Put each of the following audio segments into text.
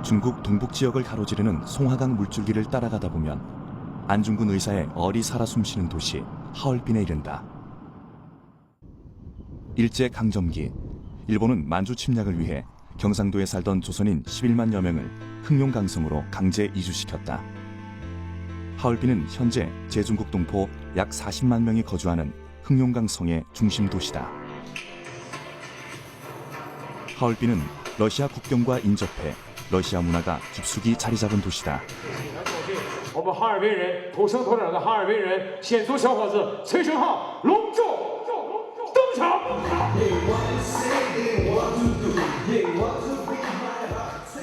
중국 동북 지역을 가로지르는 송하강 물줄기를 따라가다 보면 안중근 의사의 얼이 살아 숨쉬는 도시 하얼빈에 이른다. 일제 강점기, 일본은 만주 침략을 위해 경상도에 살던 조선인 11만여 명을 흑룡강성으로 강제 이주시켰다. 하얼빈은 현재 제중국 동포 약 40만 명이 거주하는 흑룡강성의 중심 do시다. 하얼빈은 러시아 국경과 인접해 러시아 문화가 깊숙이 자리 잡은 도시다. 我们哈尔滨人土生土长的哈尔滨人，鲜族小伙子崔成浩隆重登场。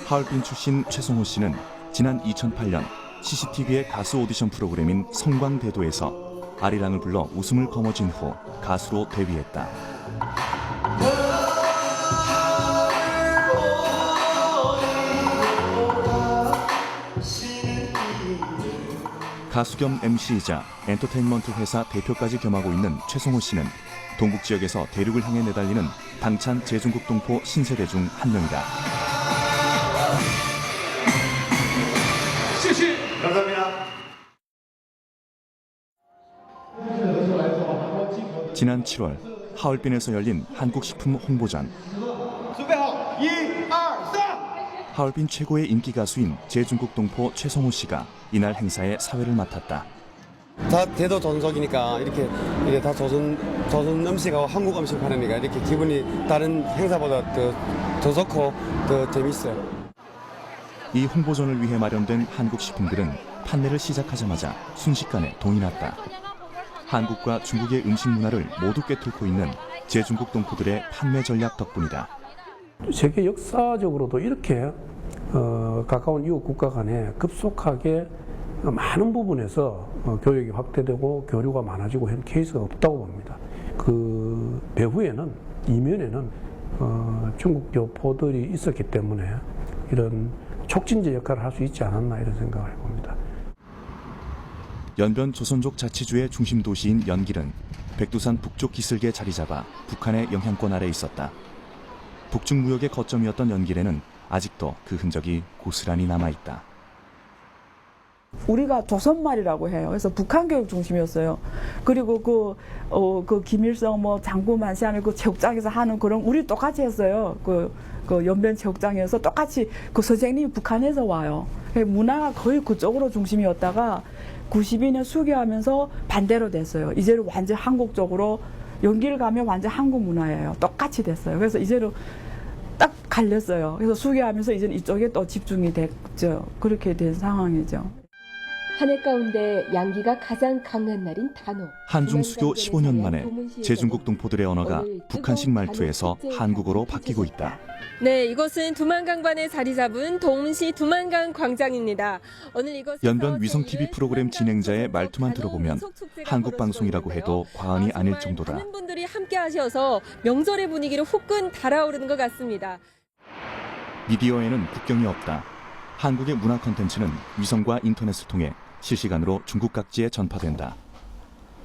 하얼빈 출신 최성호 씨는 지난 2008년 CCTV의 가수 오디션 프로그램인 성광대도에서 아리랑을 불러 웃음을 거머쥔 후 가수로 데뷔했다. 가수 겸 MC이자 엔터테인먼트 회사 대표까지 겸하고 있는 최성호 씨는 동북 지역에서 대륙을 향해 내달리는 당찬 제중국 동포 신세대 중 한 명이다. 감사합니다. 지난 7월 하얼빈에서 열린 한국식품 홍보전. 하얼빈 최고의 인기 가수인 제중국 동포 최성호 씨가 이날 행사의 사회를 맡았다. 다 대도 전석이니까 이렇게 다 조선 음식하고 한국 음식 하니까 이렇게 기분이 다른 행사보다 더 좋고 더 재밌어요. 이 홍보전을 위해 마련된 한국식품들은 판매를 시작하자마자 순식간에 돈이 났다. 한국과 중국의 음식 문화를 모두 꿰뚫고 있는 제중국 동포들의 판매 전략 덕분이다. 세계 역사적으로도 이렇게 가까운 이웃 국가 간에 급속하게 많은 부분에서 교역이 확대되고 교류가 많아지고 하는 케이스가 없다고 봅니다. 그 배후에는 이면에는 중국 교포들이 있었기 때문에 이런 촉진제 역할을 할 수 있지 않았나 이런 생각을 해봅니다. 연변 조선족 자치주의 중심 도시인 연길은 백두산 북쪽 기슭에 자리 잡아 북한의 영향권 아래 있었다. 북중 무역의 거점이었던 연길에는 아직도 그 흔적이 고스란히 남아있다. 우리가 조선말이라고 해요. 그래서 북한 교육 중심이었어요. 그리고 그 김일성 장군 만시하는 그 체육장에서 하는 그런 우리 똑같이 했어요. 그 연변 체육장에서 똑같이 그 선생님이 북한에서 와요. 문화가 거의 그쪽으로 중심이었다가 92년 수교하면서 반대로 됐어요. 이제는 완전 한국 쪽으로 연길 가면 완전 한국 문화예요. 똑같이 됐어요. 그래서 이제는 딱 갈렸어요. 그래서 수교하면서 이제는 이쪽에 또 집중이 됐죠. 그렇게 된 상황이죠. 한 해 가운데 양기가 가장 강한 날인 단오. 한중수교 15년 만에 제중국 동포들의 언어가 북한식 말투에서 한국어로 바뀌고 있다. 네, 이곳은 두만강반에 자리 잡은 동시 두만강 광장입니다. 오늘 이곳 연변 위성 TV 프로그램 진행자의 말투만 들어보면 한국 방송이라고 해도 과언이 아닐 정도다. 많은 분들이 함께 하셔서 명절의 분위기를 후끈 달아오르는 것 같습니다. 미디어에는 국경이 없다. 한국의 문화 콘텐츠는 위성과 인터넷을 통해 실시간으로 중국 각지에 전파된다.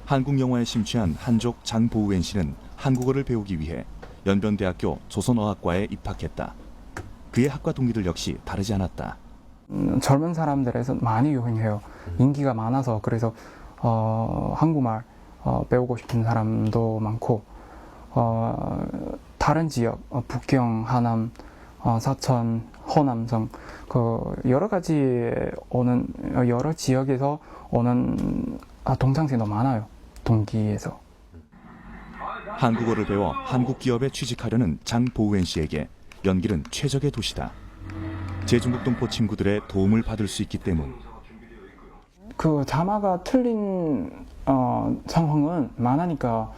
한국 영화에 심취한 한족 장보우엔 씨는 한국어를 배우기 위해 연변대학교 조선어학과에 입학했다. 그의 학과 동기들 역시 다르지 않았다. 젊은 사람들에서 많이 유행해요. 인기가 많아서 그래서 한국말 배우고 싶은 사람도 많고 다른 지역 북경, 하남, 사천, 호남성 여러 가지 오는 여러 지역에서 오는 동창생도 많아요. 동기에서. 한국어를 배워 한국 기업에 취직하려는 장보우엔 씨에게 연길은 최적의 도시다. 제중국 동포 친구들의 도움을 받을 수 있기 때문. 그 자마가 틀린 상황은 많으니까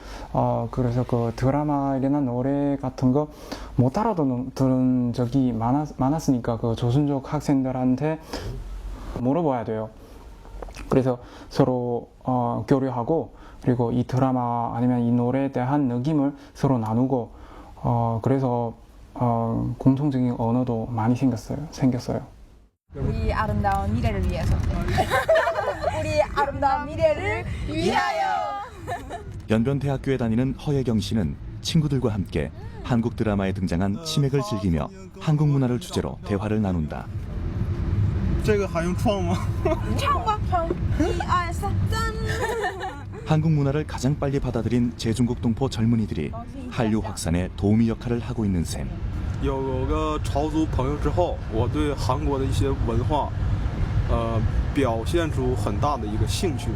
그래서 그 드라마나 노래 같은 거 못 알아들은 적이 많았으니까 그 조선족 학생들한테 물어봐야 돼요. 그래서 서로 교류하고 그리고 이 드라마 아니면 이 노래에 대한 느낌을 서로 나누고 그래서 공통적인 언어도 많이 생겼어요. 우리 아름다운 미래를 위해서. 우리 아름다운 미래를 위하여. 연변대학교에 다니는 허예경 씨는 친구들과 함께 한국 드라마에 등장한 치맥을 즐기며 한국 문화를 주제로 대화를 나눈다. 这个还用创吗？唱吧，唱，1、2、3，짠！ 한국 문화를 가장 빨리 받아들인 제중국 동포 젊은이들이 한류 확산에 도우미 역할을 하고 있는 셈. 有个朝族朋友之后，我对韩国的一些文化，表现出很大的一个兴趣。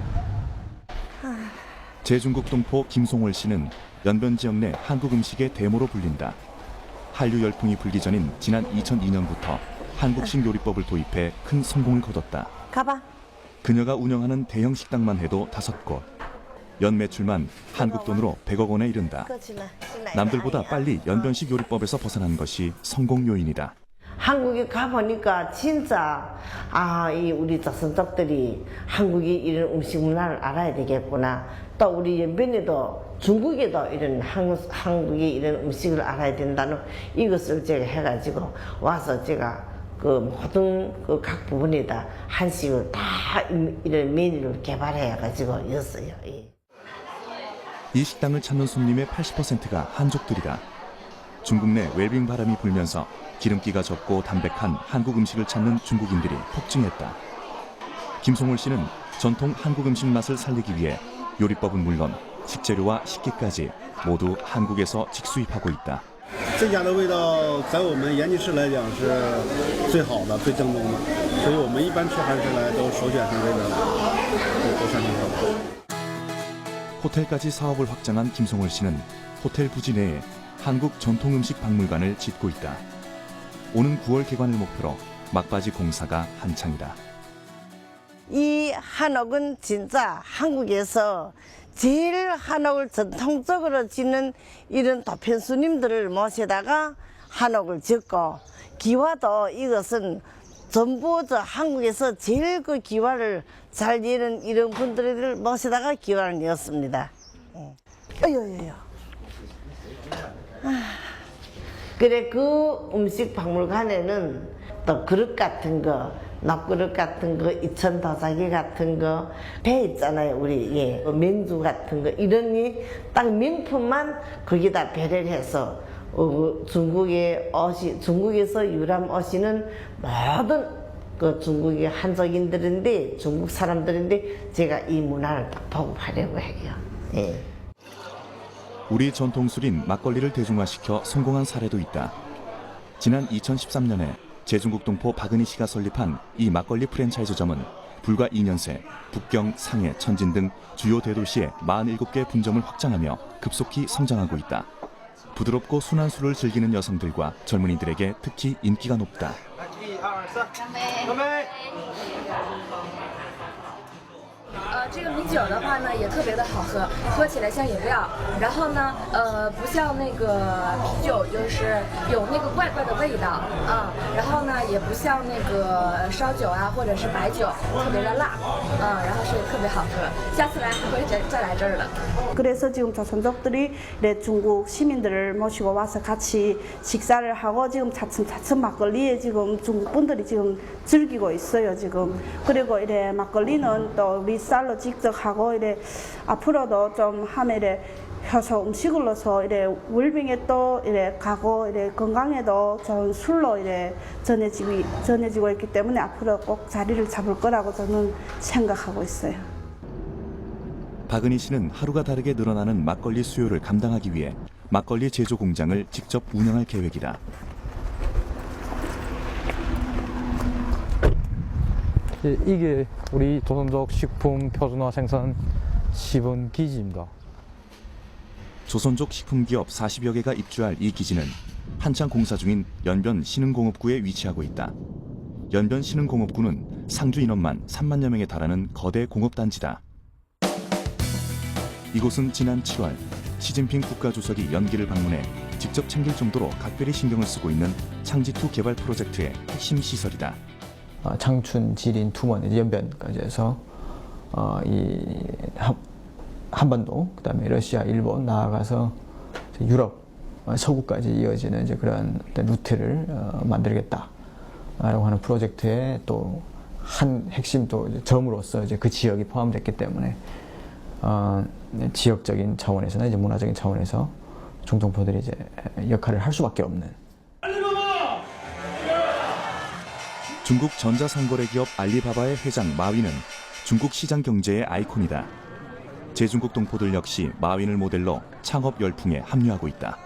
제중국 동포 김송월 씨는 연변 지역 내 한국 음식의 대모로 불린다. 한류 열풍이 불기 전인 지난 2002년부터 한국식 요리법을 도입해 큰 성공을 거뒀다. 가봐. 그녀가 운영하는 대형 식당만 해도 5곳. 연 매출만 한국 돈으로 100억 원에 이른다. 남들보다 빨리 연변식 요리법에서 벗어난 것이 성공 요인이다. 한국에 가보니까 진짜 이 우리 조선족들이 한국의 이런 음식 문화를 알아야 되겠구나. 또 우리 연변에도 중국에도 이런 한국의 이런 음식을 알아야 된다는 이것을 제가 해가지고 와서 제가 그 모든 그 각 부분에다 한식을 다 이런 메뉴를 개발해가지고 였어요. 예. 이 식당을 찾는 손님의 80%가 한족들이다. 중국 내 웰빙 바람이 불면서 기름기가 적고 담백한 한국 음식을 찾는 중국인들이 폭증했다. 김송월 씨는 전통 한국 음식 맛을 살리기 위해 요리법은 물론 식재료와 식기까지 모두 한국에서 직수입하고 있다. 这家的味道在我们研究室来讲是最好的、最正宗的，所以我们一般吃韩式来都首选是这个国产烧。 호텔까지 사업을 확장한 김송월 씨는 호텔 부지 내에 한국 전통 음식 박물관을 짓고 있다. 오는 9월 개관을 목표로 막바지 공사가 한창이다. 이 한옥은 진짜 한국에서 제일 한옥을 전통적으로 짓는 이런 도편수님들을 모시다가 한옥을 짓고 기와도 이것은 전부 한국에서 제일 그 기와를 잘 내는 이런 분들을 모시다가 기와를 내었습니다. 그래 그 음식 박물관에는 또 그릇 같은 거, 납그릇 같은 거, 이천 도자기 같은 거, 배 있잖아요 우리 맹주 같은 거 이러니 딱 명품만 거기다 배를 해서 중국에서 유람 오시는 모든 그 중국의 한족인들인데 중국 사람들인데 제가 이 문화를 딱 보급하려고 해요. 예. 우리 전통술인 막걸리를 대중화시켜 성공한 사례도 있다. 지난 2013년에 제중국 동포 박은희 씨가 설립한 이 막걸리 프랜차이즈점은 불과 2년 새 북경, 상해, 천진 등 주요 대도시에 47개 분점을 확장하며 급속히 성장하고 있다. 부드럽고 순한 술을 즐기는 여성들과 젊은이들에게 특히 인기가 높다. 1、2、3，干杯！ 这个米酒的话呢，也特别的好喝，喝起来像饮料。然后呢，不像那个啤酒，就是有那个怪怪的味道啊。然后呢，也不像那个烧酒啊，或者是白酒，特别的辣啊。然后所以特别好喝，下次来还会再来这儿的。 그래서 지금 조선족들이 중국 시민들을 모시고 와서 같이 식사를 하고 지금 차츰 막걸리에 지금 중국 분들이 지금 즐기고 있어요 지금. 그리고 이래 막걸리는 또 우리 쌀로 직접 하고 이래 앞으로도 좀 하면 이래 해서 음식을 넣어서 이래 웰빙에 또 이래 가고 이래 건강에도 좋은 술로 이래 전해지고 있기 때문에 앞으로 꼭 자리를 잡을 거라고 저는 생각하고 있어요. 박은희 씨는 하루가 다르게 늘어나는 막걸리 수요를 감당하기 위해 막걸리 제조 공장을 직접 운영할 계획이다. 이게 우리 조선족 식품 표준화 생산 시범 기지입니다. 조선족 식품기업 40여 개가 입주할 이 기지는 한창 공사 중인 연변 신흥공업구에 위치하고 있다. 연변 신흥공업구는 상주 인원만 3만여 명에 달하는 거대 공업단지다. 이곳은 지난 7월 시진핑 국가주석이 연기를 방문해 직접 챙길 정도로 각별히 신경을 쓰고 있는 창지2 개발 프로젝트의 핵심 시설이다. 장춘, 지린, 투먼, 연변까지 해서 이 한반도, 그다음에 러시아, 일본 나아가서 유럽, 서구까지 이어지는 이제 그런 루트를 만들겠다라고 하는 프로젝트의 또 한 핵심 또 점으로서 이제 그 지역이 포함됐기 때문에 지역적인 차원에서나 이제 문화적인 차원에서 중동포들이 이제 역할을 할 수밖에 없는. 중국 전자상거래 기업 알리바바의 회장 마윈은 중국 시장 경제의 아이콘이다. 제중국 동포들 역시 마윈을 모델로 창업 열풍에 합류하고 있다.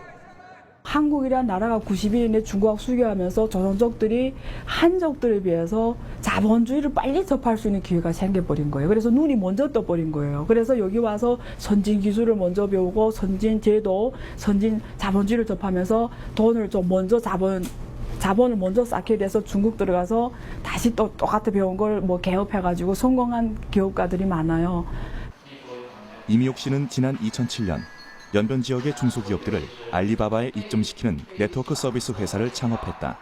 한국이란 나라가 90년에 중국하고 수교하면서 조선족들이 한족들에 비해서 자본주의를 빨리 접할 수 있는 기회가 생겨버린 거예요. 그래서 눈이 먼저 떠버린 거예요. 그래서 여기 와서 선진 기술을 먼저 배우고 선진 제도, 선진 자본주의를 접하면서 돈을 좀 먼저 자본을 먼저 쌓게 돼서 중국 들어가서 다시 또 똑같이 배운 걸 뭐 개업해가지고 성공한 기업가들이 많아요. 이미옥 씨는 지난 2007년 연변 지역의 중소기업들을 알리바바에 입점시키는 네트워크 서비스 회사를 창업했다.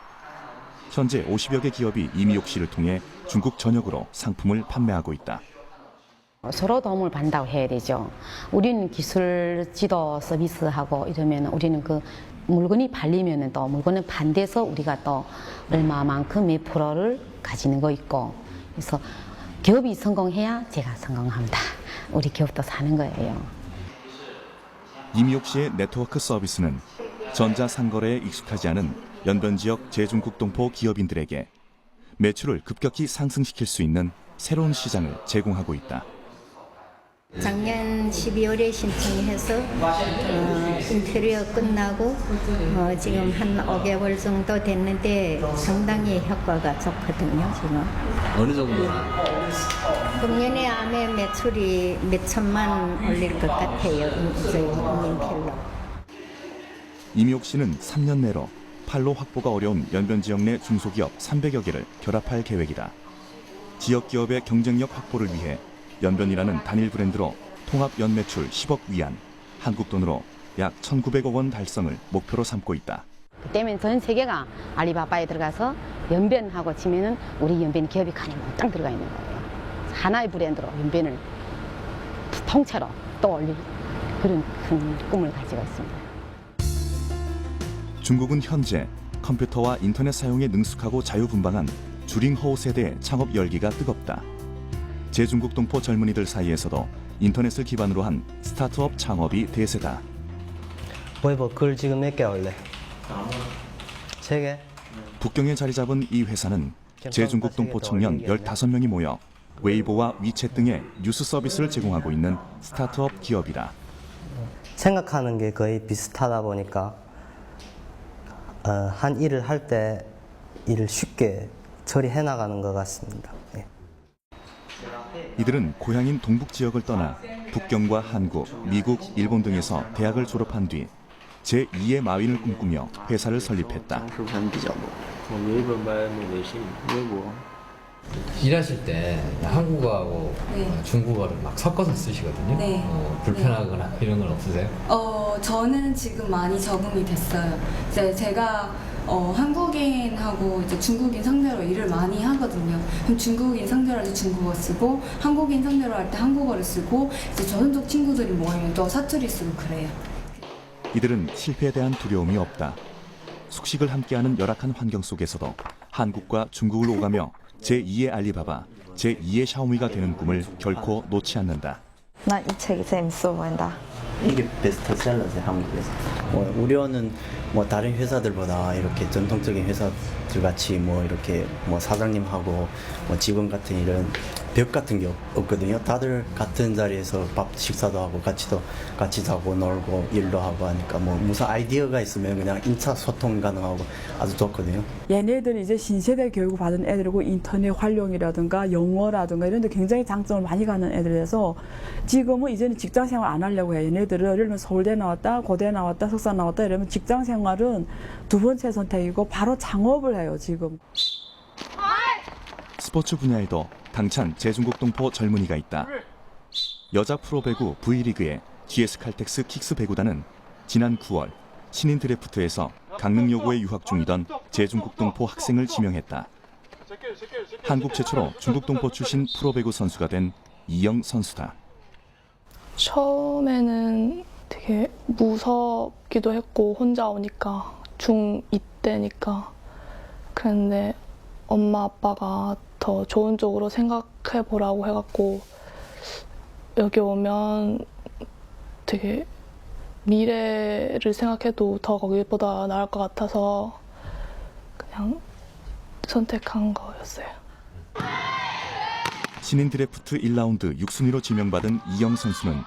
현재 50여 개 기업이 이미옥 씨를 통해 중국 전역으로 상품을 판매하고 있다. 서로 도움을 받는다고 해야 되죠. 우리는 기술 지도 서비스하고 이러면 우리는 그 물건이 팔리면 또 물건은 반대해서 우리가 또 얼마만큼 몇 프로를 가지는 거 있고, 그래서 기업이 성공해야 제가 성공합니다. 우리 기업도 사는 거예요. 이미옥 씨의 네트워크 서비스는 전자상거래에 익숙하지 않은 연변 지역 제중국 동포 기업인들에게 매출을 급격히 상승시킬 수 있는 새로운 시장을 제공하고 있다. 작년 12월에 신청해서 인테리어 끝나고 지금 한 5개월 정도 됐는데 상당히 효과가 좋거든요. 지금. 어느 정도? 금년에 안에 매출이 몇 천만 올릴 것 같아요. 저희 인텔로. 이미옥 씨는 3년 내로 판로 확보가 어려운 연변 지역 내 중소기업 300여 개를 결합할 계획이다. 지역 기업의 경쟁력 확보를 위해 연변이라는 단일 브랜드로 통합 연매출 10억 위안, 한국 돈으로 약 1,900억 원 달성을 목표로 삼고 있다. 그때면 전 세계가 알리바바에 들어가서 연변하고 치면은 우리 연변 기업이 가장 몽땅 들어가 있는 거예요. 하나의 브랜드로 연변을 통째로 떠올릴 그런 큰 꿈을 가지고 있습니다. 중국은 현재 컴퓨터와 인터넷 사용에 능숙하고 자유분방한 주링허우 세대의 창업 열기가 뜨겁다. 제중국 동포 젊은이들 사이에서도 인터넷을 기반으로 한 스타트업 창업이 대세다. 웨이버 글 지금 몇 개 올래? 3개? 북경에 자리 잡은 이 회사는 제중국 동포 청년 15명이 모여 웨이보와 위챗 등의 뉴스 서비스를 제공하고 있는 스타트업 기업이다. 생각하는 게 거의 비슷하다 보니까 한 일을 할 때 일을 쉽게 처리해 나가는 것 같습니다. 네. 이들은 고향인 동북 지역을 떠나 북경과 한국, 미국, 일본 등에서 대학을 졸업한 뒤 제2의 마윈을 꿈꾸며 회사를 설립했다. 일하실 때 한국어하고 중국어를 막 섞어서 쓰시거든요. 네. 불편하거나 이런 건 없으세요? 저는 지금 많이 적응이 됐어요. 이제 제가 한국인하고 이제 중국인 상대로 일을 많이 하거든요. 그럼 중국인 상대로 할 때 중국어 쓰고 한국인 상대로 할 때 한국어를 쓰고 이제 조선족 친구들이 모이면 또 사투리 쓰고 그래요. 이들은 실패에 대한 두려움이 없다. 숙식을 함께하는 열악한 환경 속에서도 한국과 중국을 오가며 제2의 알리바바, 제2의 샤오미가 되는 꿈을 결코 놓지 않는다. 난 이 책이 재밌어 보인다. 이게 베스트셀러지 한국에서. 우려는 다른 회사들보다 이렇게 전통적인 회사들 같이 이렇게 사장님하고 직원 같은 이런 벽 같은 게 없거든요. 다들 같은 자리에서 밥 식사도 하고 같이 자고 놀고 일도 하고 하니까 무슨 아이디어가 있으면 그냥 인차 소통 가능하고 아주 좋거든요. 얘네들이 이제 신세대 교육을 받은 애들이고 인터넷 활용이라든가 영어라든가 이런 데 굉장히 장점을 많이 가는 애들이라서 지금은 이제는 직장 생활 안 하려고 해요. 얘네들은 예를 들면 서울대 나왔다, 고대 나왔다, 석사 나왔다 이러면 직장 생활은 두 번째 선택이고 바로 창업을 해요, 지금. 스포츠 분야에도 당찬 제중국 동포 젊은이가 있다. 여자 프로배구 V리그의 GS칼텍스 킥스 배구단은 지난 9월 신인 드래프트에서 강릉 여고에 유학 중이던 제중국 동포 학생을 지명했다. 한국 최초로 중국 동포 출신 프로배구 선수가 된 이영 선수다. 처음에는 되게 무섭기도 했고 혼자 오니까 중2 때니까. 그런데 엄마 아빠가 더 좋은 쪽으로 생각해 보라고 해갖고 여기 오면 되게 미래를 생각해도 더 거기보다 나을 것 같아서 그냥 선택한 거였어요. 신인 드래프트 1라운드 6순위로 지명받은 이영 선수는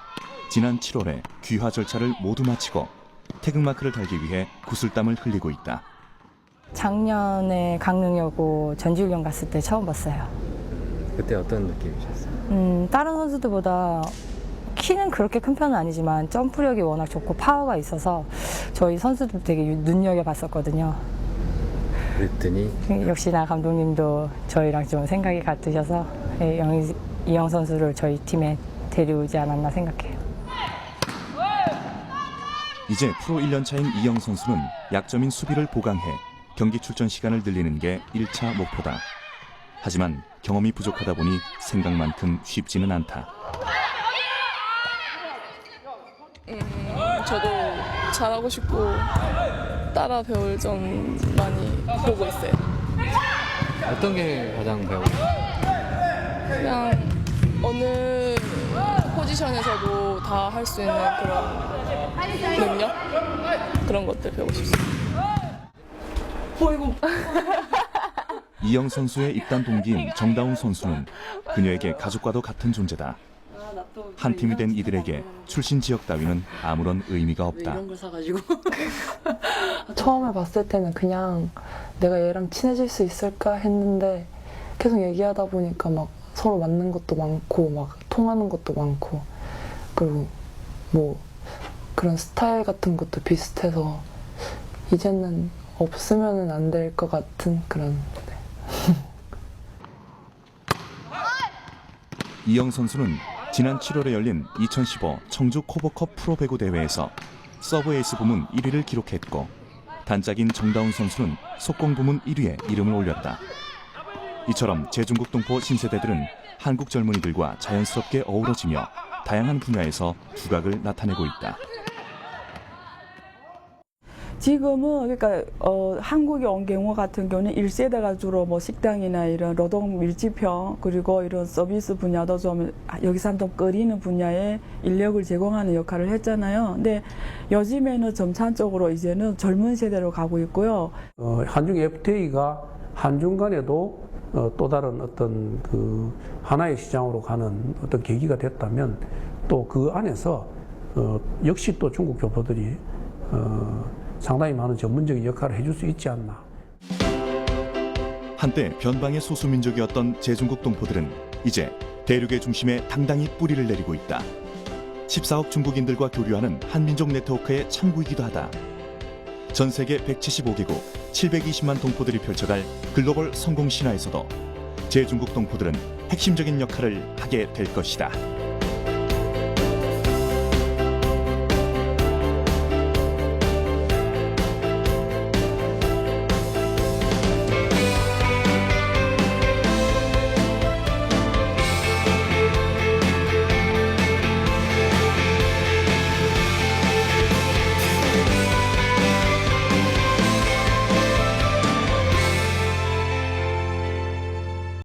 지난 7월에 귀화 절차를 모두 마치고 태극마크를 달기 위해 구슬땀을 흘리고 있다. 작년에 강릉여고 전지훈련 갔을 때 처음 봤어요. 그때 어떤 느낌이셨어요? 다른 선수들보다 키는 그렇게 큰 편은 아니지만 점프력이 워낙 좋고 파워가 있어서 저희 선수들 되게 눈여겨봤었거든요. 그랬더니 역시나 감독님도 저희랑 좀 생각이 같으셔서 이영 선수를 저희 팀에 데려오지 않았나 생각해요. 이제 프로 1년 차인 이영 선수는 약점인 수비를 보강해 경기 출전 시간을 늘리는 게 1차 목표다. 하지만 경험이 부족하다 보니 생각만큼 쉽지는 않다. 저도 잘하고 싶고 따라 배울 점 많이 보고 있어요. 어떤 게 가장 배우고 싶어요? 그냥 어느 포지션에서도 다 할 수 있는 그런 능력? 그런 것들 배우고 싶습니다. 이영 선수의 입단 동기인 정다운 선수는 그녀에게 가족과도 같은 존재다. 한 팀이 된 이들에게 출신 지역 따위는 아무런 의미가 없다. 이런 걸 사가지고 처음에 봤을 때는 그냥 내가 얘랑 친해질 수 있을까 했는데 계속 얘기하다 보니까 막 서로 맞는 것도 많고 막 통하는 것도 많고 그리고 뭐 그런 스타일 같은 것도 비슷해서 이제는 없으면은 안 될 것 같은 그런. 이영 선수는 지난 7월에 열린 2015 청주 코보컵 프로배구 대회에서 서브 에이스 부문 1위를 기록했고 단짝인 정다운 선수는 속공 부문 1위에 이름을 올렸다. 이처럼 제중국 동포 신세대들은 한국 젊은이들과 자연스럽게 어우러지며 다양한 분야에서 두각을 나타내고 있다. 지금은 그러니까 한국에 온 경우 같은 경우는 1세대가 주로 뭐 식당이나 이런 노동 밀집형 그리고 이런 서비스 분야도 좀 여기서 좀 꺼리는 분야에 인력을 제공하는 역할을 했잖아요. 근데 요즘에는 점차적으로 이제는 젊은 세대로 가고 있고요. 한중 FTA가 한중 간에도 또 다른 어떤 그 하나의 시장으로 가는 어떤 계기가 됐다면 또 그 안에서 역시 또 중국 교포들이 상당히 많은 전문적인 역할을 해줄 수 있지 않나. 한때 변방의 소수민족이었던 제중국 동포들은 이제 대륙의 중심에 당당히 뿌리를 내리고 있다. 14억 중국인들과 교류하는 한민족 네트워크의 창구이기도 하다. 전 세계 175개국 720만 동포들이 펼쳐갈 글로벌 성공 신화에서도 제중국 동포들은 핵심적인 역할을 하게 될 것이다.